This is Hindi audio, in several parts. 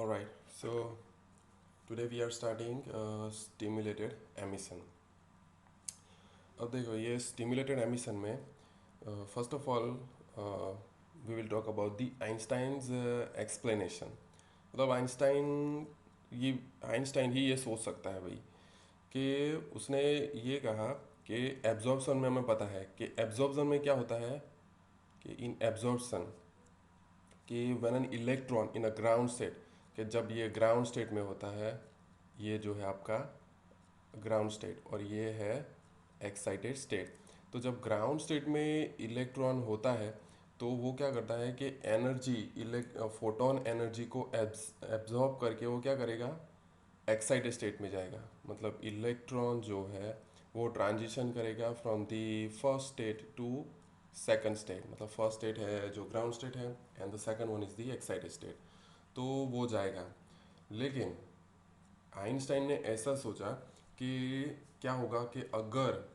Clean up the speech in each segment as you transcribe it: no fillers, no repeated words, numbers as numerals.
All right, so today we are starting stimulated emission. अब देखो ये stimulated emission में first of all we will talk about the Einstein's explanation. मतलब आइंस्टाइन ही ये सोच सकता है भाई कि उसने ये कहा कि एब्जॉर्प्शन में हमें पता है कि एब्जॉर्प्शन में क्या होता है कि इन एब्जॉर्प्शन कि when an electron in a ground state, कि जब ये ग्राउंड स्टेट में होता है, ये जो है आपका ग्राउंड स्टेट और ये है एक्साइटेड स्टेट. तो जब ग्राउंड स्टेट में इलेक्ट्रॉन होता है तो वो क्या करता है कि एनर्जी फोटोन एनर्जी को एब्जॉर्ब करके वो क्या करेगा, एक्साइटेड स्टेट में जाएगा. मतलब इलेक्ट्रॉन जो है वो ट्रांजिशन करेगा from the first state to second state. मतलब फर्स्ट स्टेट है जो ग्राउंड स्टेट है and the second one is the excited state. तो वो जाएगा. लेकिन आइंस्टाइन ने ऐसा सोचा कि क्या होगा कि अगर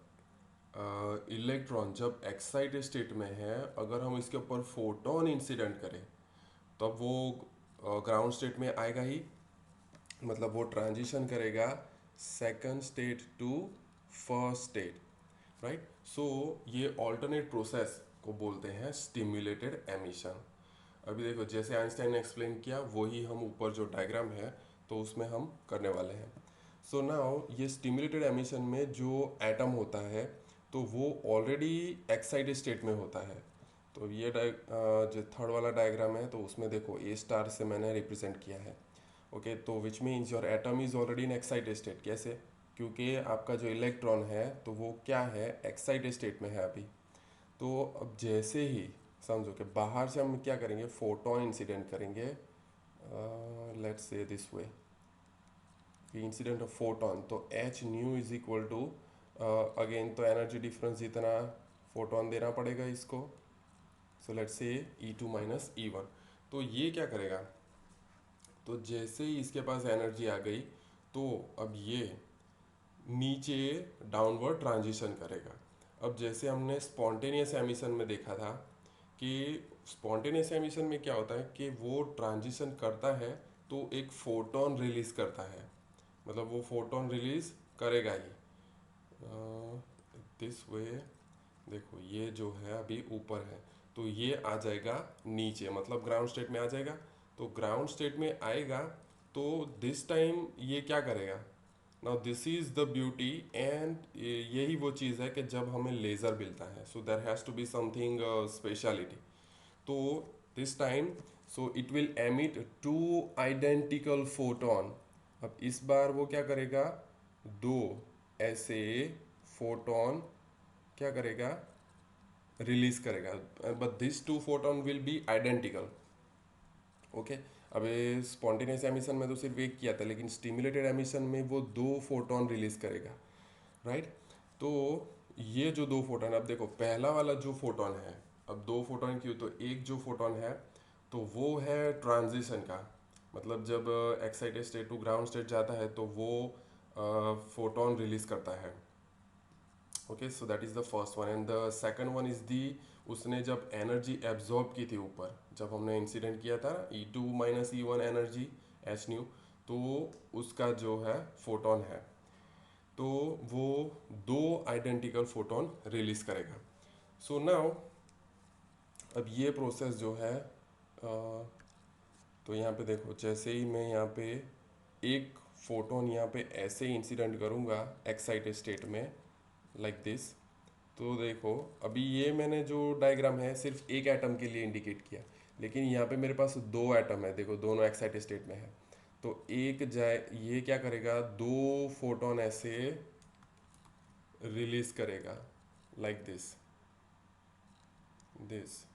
इलेक्ट्रॉन जब एक्साइटेड स्टेट में है, अगर हम इसके ऊपर फोटोन इंसिडेंट करें तब वो ग्राउंड स्टेट में आएगा ही. मतलब वो ट्रांजिशन करेगा second state to first state, right. So ये ऑल्टरनेट प्रोसेस को बोलते हैं स्टिम्युलेटेड एमिशन. अभी देखो जैसे आइंस्टाइन ने एक्सप्लेन किया वही हम ऊपर जो डायग्राम है तो उसमें हम करने वाले हैं. सो नाउ ये स्टिम्युलेटेड एमिशन में जो एटम होता है तो वो ऑलरेडी एक्साइटेड स्टेट में होता है. तो ये जो थर्ड वाला डायग्राम है तो उसमें देखो ए स्टार से मैंने रिप्रेजेंट किया है. ओके, तो which means your atom is already in excited state. कैसे? क्योंकि आपका जो इलेक्ट्रॉन है तो वो क्या है, एक्साइटेड स्टेट में है अभी. तो अब जैसे ही समझो कि बाहर से हम क्या करेंगे, फोटोन इंसिडेंट करेंगे. Let's say this way, incident of photon, तो h nu is equal to, again तो एनर्जी डिफरेंस जितना फोटोन देना पड़ेगा इसको. सो लेट्स से E2 - E1. तो ये क्या करेगा, तो जैसे ही इसके पास एनर्जी आ गई तो अब ये नीचे डाउनवर्ड ट्रांजिशन करेगा. अब जैसे हमने स्पॉन्टेनियस एमिशन में देखा था कि स्पॉन्टेनियस एमिशन में क्या होता है कि वो ट्रांजिशन करता है तो एक फोटोन रिलीज करता है. मतलब वो फोटोन रिलीज करेगा ही दिस वे. देखो ये जो है अभी ऊपर है तो ये आ जाएगा नीचे, मतलब ग्राउंड स्टेट में आ जाएगा. तो ग्राउंड स्टेट में आएगा तो दिस टाइम ये क्या करेगा. Now this is the beauty and यही वो चीज़ है कि जब हमें लेज़र मिलता है so there has to be something speciality. तो this time so it will emit two identical photon. अब इस बार वो क्या करेगा, दो ऐसे फोटोन क्या करेगा, रिलीज करेगा. But this two photon will be identical. Okay, अब स्पॉन्टेनियस एमिशन में तो सिर्फ एक किया था, लेकिन स्टिमुलेटेड एमिशन में वो दो फोटोन रिलीज करेगा, राइट. तो ये जो दो फोटोन, अब देखो पहला वाला जो फोटोन है, अब दो फोटोन क्यों, तो एक जो फोटोन है तो वो है ट्रांजिशन का. मतलब जब excited state to ground state जाता है तो वो फोटोन रिलीज करता है. Okay, so that is the first one. And the second one is the, उसने जब एनर्जी एब्जॉर्ब की थी ऊपर, जब हमने इंसिडेंट किया था E2 - E1 energy H new, तो उसका जो है फोटोन है तो वो दो आइडेंटिकल फोटोन रिलीज करेगा. सो नाउ अब ये प्रोसेस जो है तो यहाँ पे देखो जैसे ही मैं यहाँ पे एक फोटोन यहाँ पे ऐसे इंसिडेंट करूँगा एक्साइटेड स्टेट में लाइक दिस. तो देखो अभी ये मैंने जो डायग्राम है सिर्फ एक एटम के लिए इंडिकेट किया, लेकिन यहाँ पे मेरे पास दो एटम है. देखो दोनों एक्साइटेड स्टेट में है तो एक जाए, ये क्या करेगा, दो फोटोन ऐसे रिलीज करेगा लाइक दिस दिस.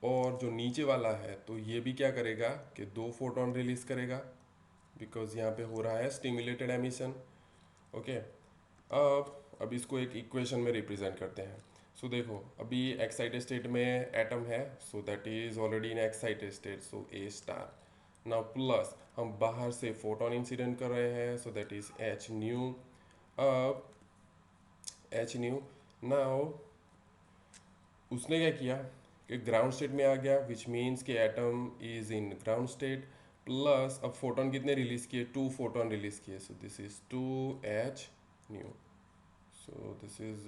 और जो नीचे वाला है तो ये भी क्या करेगा कि दो फोटोन रिलीज करेगा बिकॉज यहाँ पे हो रहा है स्टिमुलेटेड एमिशन. ओके, अब इसको एक इक्वेशन में रिप्रेजेंट करते हैं. सो देखो अभी एक्साइटेड स्टेट में एटम है सो that is already in excited state, so A star. Now plus हम बाहर से फोटोन इंसिडेंट कर रहे हैं सो दैट इज एच न्यू. अब एच न्यू, नाउ उसने क्या किया कि ग्राउंड स्टेट में आ गया विच मीन्स कि atom is in ground state. Plus अब फोटोन कितने रिलीज किए, 2 फोटोन रिलीज किए, सो this is 2h new, so this is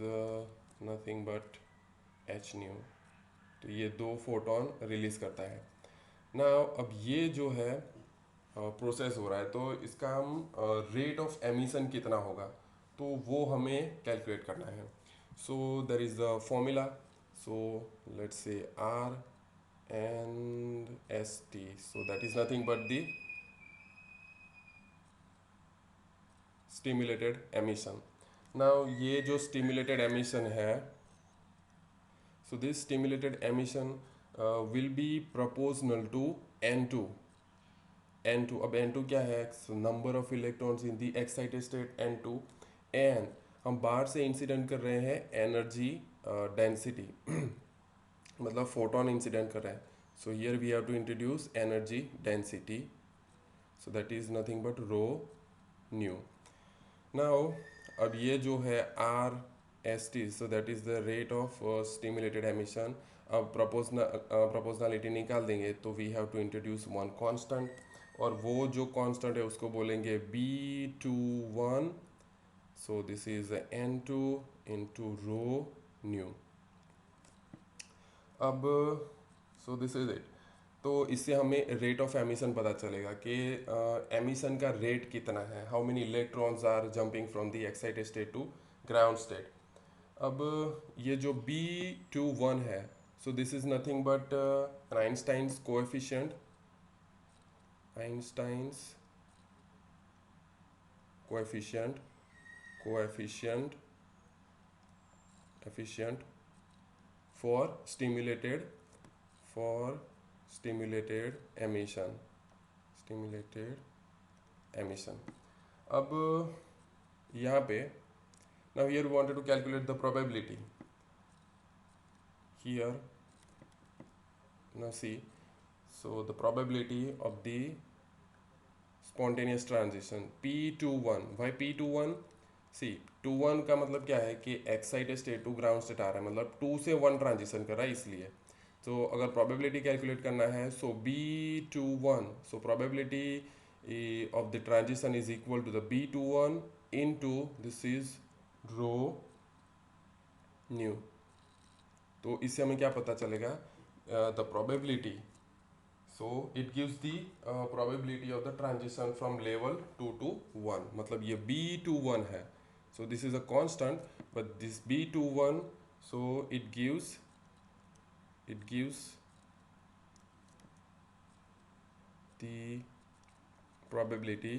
nothing but h new. तो ये 2 फोटोन रिलीज करता है ना। अब ये जो है प्रोसेस हो रहा है, तो इसका हम रेट ऑफ एमिशन कितना होगा तो वो हमें कैलकुलेट करना है। So there is the formula, so let's say R and ST, so that is nothing but the stimulated emission. Now ये जो stimulated emission है, so this stimulated emission will be proportional to N2. N2, अब N2 क्या है, number of electrons in the excited state N2, एंड हम बाहर से इंसिडेंट कर रहे हैं एनर्जी डेंसिटी मतलब फोटोन इंसिडेंट कर रहे हैं, so here we have to introduce energy density, so that is nothing but rho nu. Now अब ये जो है R S T, so that is the rate of stimulated emission. अब प्रोपोर्शनलिटी निकाल देंगे तो we have to introduce one constant, और वो जो कांस्टेंट है उसको बोलेंगे B21, so this is N2 into rho new. अब सो दिस इज इट, तो इससे हमें रेट ऑफ एमिशन पता चलेगा कि एमिशन का रेट कितना है, how many electrons are jumping from the excited state to ground state. अब ये जो B21 है, so this is nothing but Einstein's coefficient, Einstein's coefficient efficient for stimulated emission. अब यहाँ पे now here we wanted to calculate the probability, here now see, so the probability of the spontaneous transition P21, why P21, सी 2-1 का मतलब क्या है कि excited state to ground state आ रहा है, मतलब 2 से 1 ट्रांजिशन कर रहा है इसलिए। तो अगर प्रोबेबिलिटी कैलकुलेट करना है, so B21, so probability of the transition is equal to the B21 into this is rho nu. तो इससे हमें क्या पता चलेगा, the probability, so it gives the probability of the transition from level 2 to 1, मतलब ये B21 है, so this is a constant, but this B21, so it gives the probability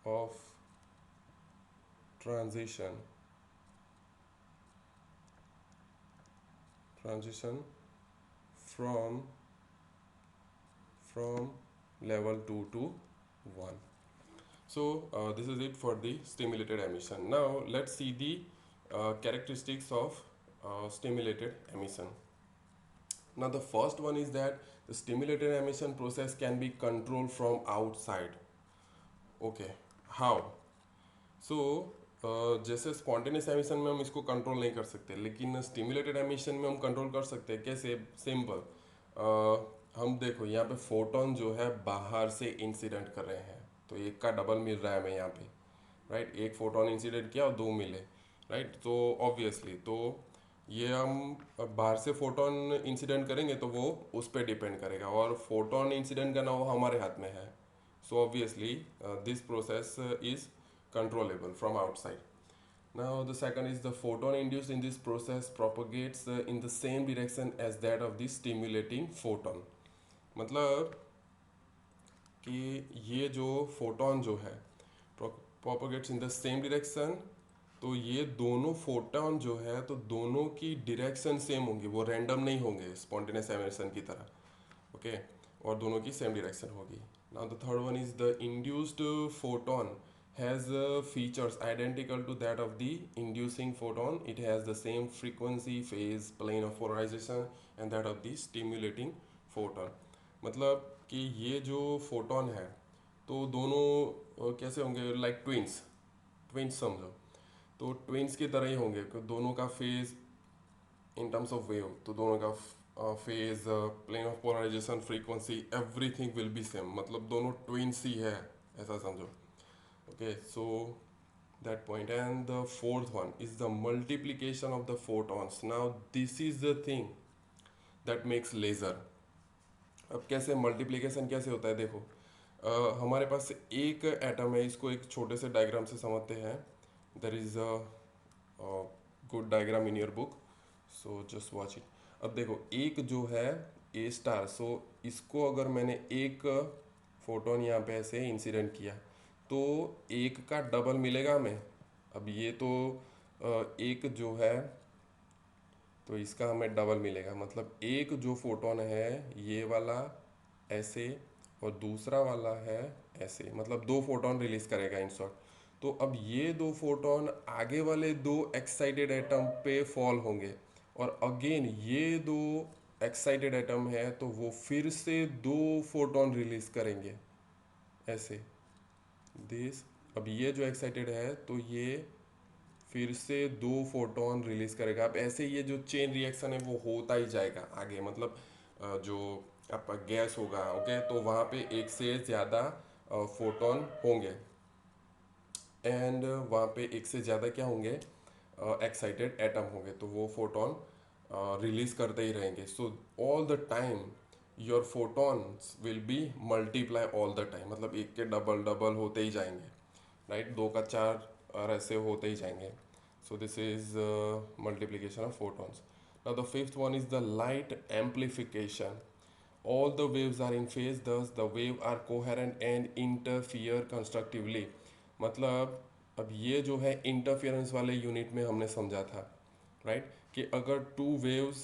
of transition from level 2 to 1. So this is it for the stimulated emission. Now let's see the characteristics of stimulated emission. Now the first one is that the stimulated emission process can be controlled from outside. Okay, how? So जैसे स्पॉन्टेनियस एमिशन में हम इसको कंट्रोल नहीं कर सकते, लेकिन स्टिमुलेटेड एमिशन में हम कंट्रोल कर सकते हैं। कैसे? सिंपल, हम देखो यहाँ पे फोटोन जो है बाहर से इंसिडेंट कर रहे हैं, तो एक का डबल मिल रहा है हमें यहाँ पे, राइट। एक फोटोन इंसिडेंट किया और 2 मिले, राइट। तो ऑब्वियसली तो ये हम बाहर से फोटोन इंसिडेंट करेंगे तो वो उस पर डिपेंड करेगा, और फोटोन इंसिडेंट करना वो हमारे हाथ में है। So obviously this process is controllable from outside. Now the second is the photon induced in this process propagates in the same direction as that of the stimulating photon. मतलब कि ये जो फोटोन जो है propagates in the same direction, तो ये दोनों फोटोन जो है तो दोनों की डायरेक्शन सेम होंगी, वो रैंडम नहीं होंगे स्पॉन्टेनियस एमिशन की तरह, ओके, और दोनों की सेम डायरेक्शन होगी। Now the third one is the induced photon has features identical to that of the inducing photon. It has the same frequency, phase, plane of polarization and that of the stimulating photon. मतलब कि ये जो फोटोन है तो दोनों कैसे होंगे, लाइक ट्विंस समझो, तो ट्विंस की तरह ही होंगे, दोनों का phase in terms of wave, तो दोनों का phase, plane of polarisation, frequency, everything will be same, मतलब दोनों ट्विन्स ही है, ऐसा समझो. Okay, so that point. And the fourth one is the multiplication of the photons. Now this is the thing that makes laser. अब कैसे मल्टीप्लिकेशन कैसे होता है देखो. हमारे पास एक एटम है, इसको एक छोटे से डायग्राम से समझते हैं. There is a good diagram in your book, so just watch it. अब देखो एक जो है ए स्टार, सो इसको अगर मैंने एक फोटोन यहाँ पे ऐसे इंसिडेंट किया तो एक का डबल मिलेगा हमें. अब ये तो एक जो है तो इसका हमें डबल मिलेगा, मतलब एक जो फोटोन है ये वाला ऐसे और दूसरा वाला है ऐसे, मतलब दो फोटोन रिलीज करेगा इन शॉर्ट. तो अब ये दो फोटोन आगे वाले दो एक्साइटेड एटम पे फॉल होंगे और अगेन ये दो एक्साइटेड एटम है तो वो फिर से दो फोटोन रिलीज करेंगे ऐसे दिस. अब ये जो एक्साइटेड है तो ये फिर से दो फोटोन रिलीज करेगा. अब ऐसे ये जो चेन रिएक्शन है वो होता ही जाएगा आगे, मतलब जो आपका गैस होगा, ओके, तो वहाँ पे एक से ज़्यादा फोटोन होंगे एंड वहाँ पे एक से ज़्यादा क्या होंगे, एक्साइटेड एटम होंगे, तो वो फोटोन रिलीज करते ही रहेंगे. So all the time your photons will be multiply all the time, मतलब एक के डबल डबल होते ही जाएंगे, राइट, दो का चार और ऐसे होते ही जाएंगे. So this is multiplication of photons. Now the fifth one is the light amplification. All the waves are in phase, thus the wave are coherent and interfere constructively. मतलब अब ये जो है इंटरफियरेंस वाले यूनिट में हमने समझा था, राइट, कि अगर टू वेव्स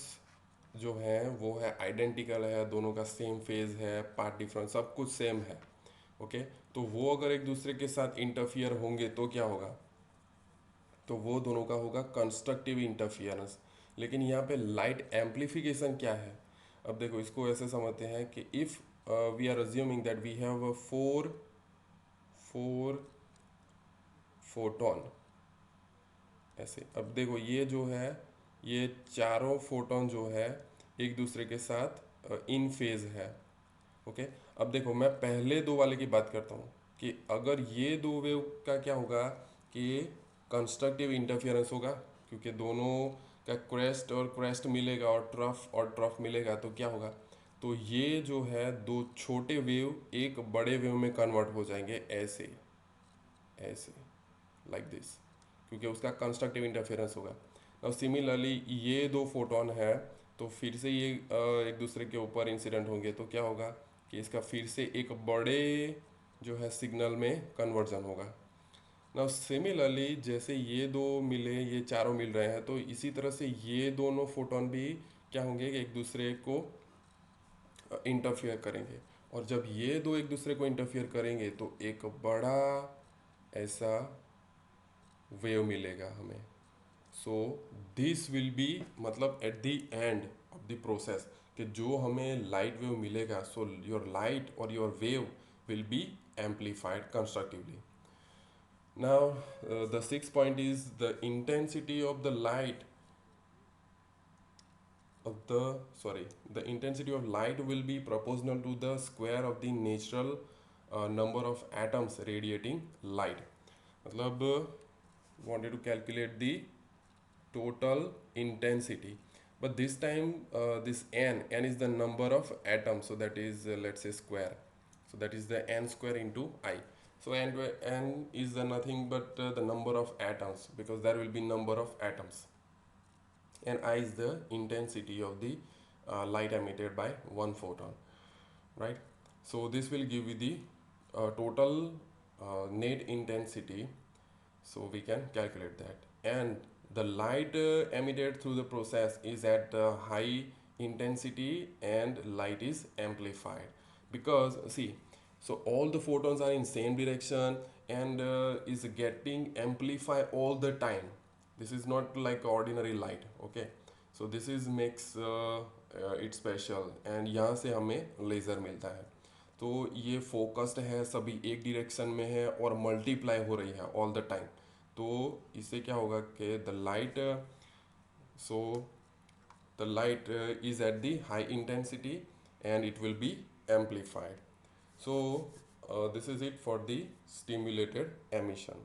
जो है वो है आइडेंटिकल है, दोनों का सेम फेज है, पार्ट डिफरेंस सब कुछ सेम है, ओके, तो वो अगर एक दूसरे के साथ इंटरफियर होंगे तो क्या होगा, तो वो दोनों का होगा कंस्ट्रक्टिव इंटरफियरेंस. लेकिन यहाँ पे लाइट एम्पलीफिकेशन क्या है. अब देखो इसको ऐसे समझते हैं कि if we are assuming that we have four photon ऐसे. अब देखो ये जो है ये चारों फोटोन जो है एक दूसरे के साथ इन फेज है, ओके. अब देखो मैं पहले दो वाले की बात करता हूँ कि अगर ये दो वेव का क्या होगा कि कंस्ट्रक्टिव इंटरफियरेंस होगा, क्योंकि दोनों का क्रेस्ट और क्रेस्ट मिलेगा और ट्रफ मिलेगा, तो क्या होगा, तो ये जो है दो छोटे वेव एक बड़े वेव में कन्वर्ट हो जाएंगे ऐसे ऐसे लाइक दिस, क्योंकि उसका कंस्ट्रक्टिव इंटरफेरेंस होगा. और सिमिलरली ये दो फोटोन है तो फिर से ये एक दूसरे के ऊपर इंसिडेंट होंगे, तो क्या होगा कि इसका फिर से एक बड़े जो है सिग्नल में कन्वर्जन होगा. ना सिमिलरली जैसे ये दो मिले, ये चारों मिल रहे हैं, तो इसी तरह से ये दोनों फोटोन भी क्या होंगे कि एक दूसरे को इंटरफियर करेंगे, और जब ये दो एक दूसरे को इंटरफियर करेंगे तो एक बड़ा ऐसा वेव मिलेगा हमें. सो दिस विल बी, मतलब at the end of the process कि जो हमें लाइट वेव मिलेगा, सो योर लाइट और your wave will be amplified constructively. Now, the sixth point is the intensity of the light the intensity of light will be proportional to the square of the natural number of atoms radiating light. मतलब wanted to calculate the total intensity, but this time this n is the number of atoms, so that is let's say square, so that is the n square into I. So n is the nothing but the number of atoms, because there will be number of atoms, and I is the intensity of the light emitted by one photon, right. So this will give you the total net intensity, so we can calculate that. And the light emitted through the process is at high intensity and light is amplified, because see, so all the photons are in same direction and is getting amplified all the time. This is not like ordinary light, okay. So this is makes it special, and यहाँ से हमें लेज़र मिलता है. तो ये फोकस्ड है, सभी एक डायरेक्शन में है और मल्टीप्लाई हो रही है ऑल द टाइम. तो इससे क्या होगा कि the light, so the light is at the high intensity and it will be amplified. So this is it for the stimulated emission.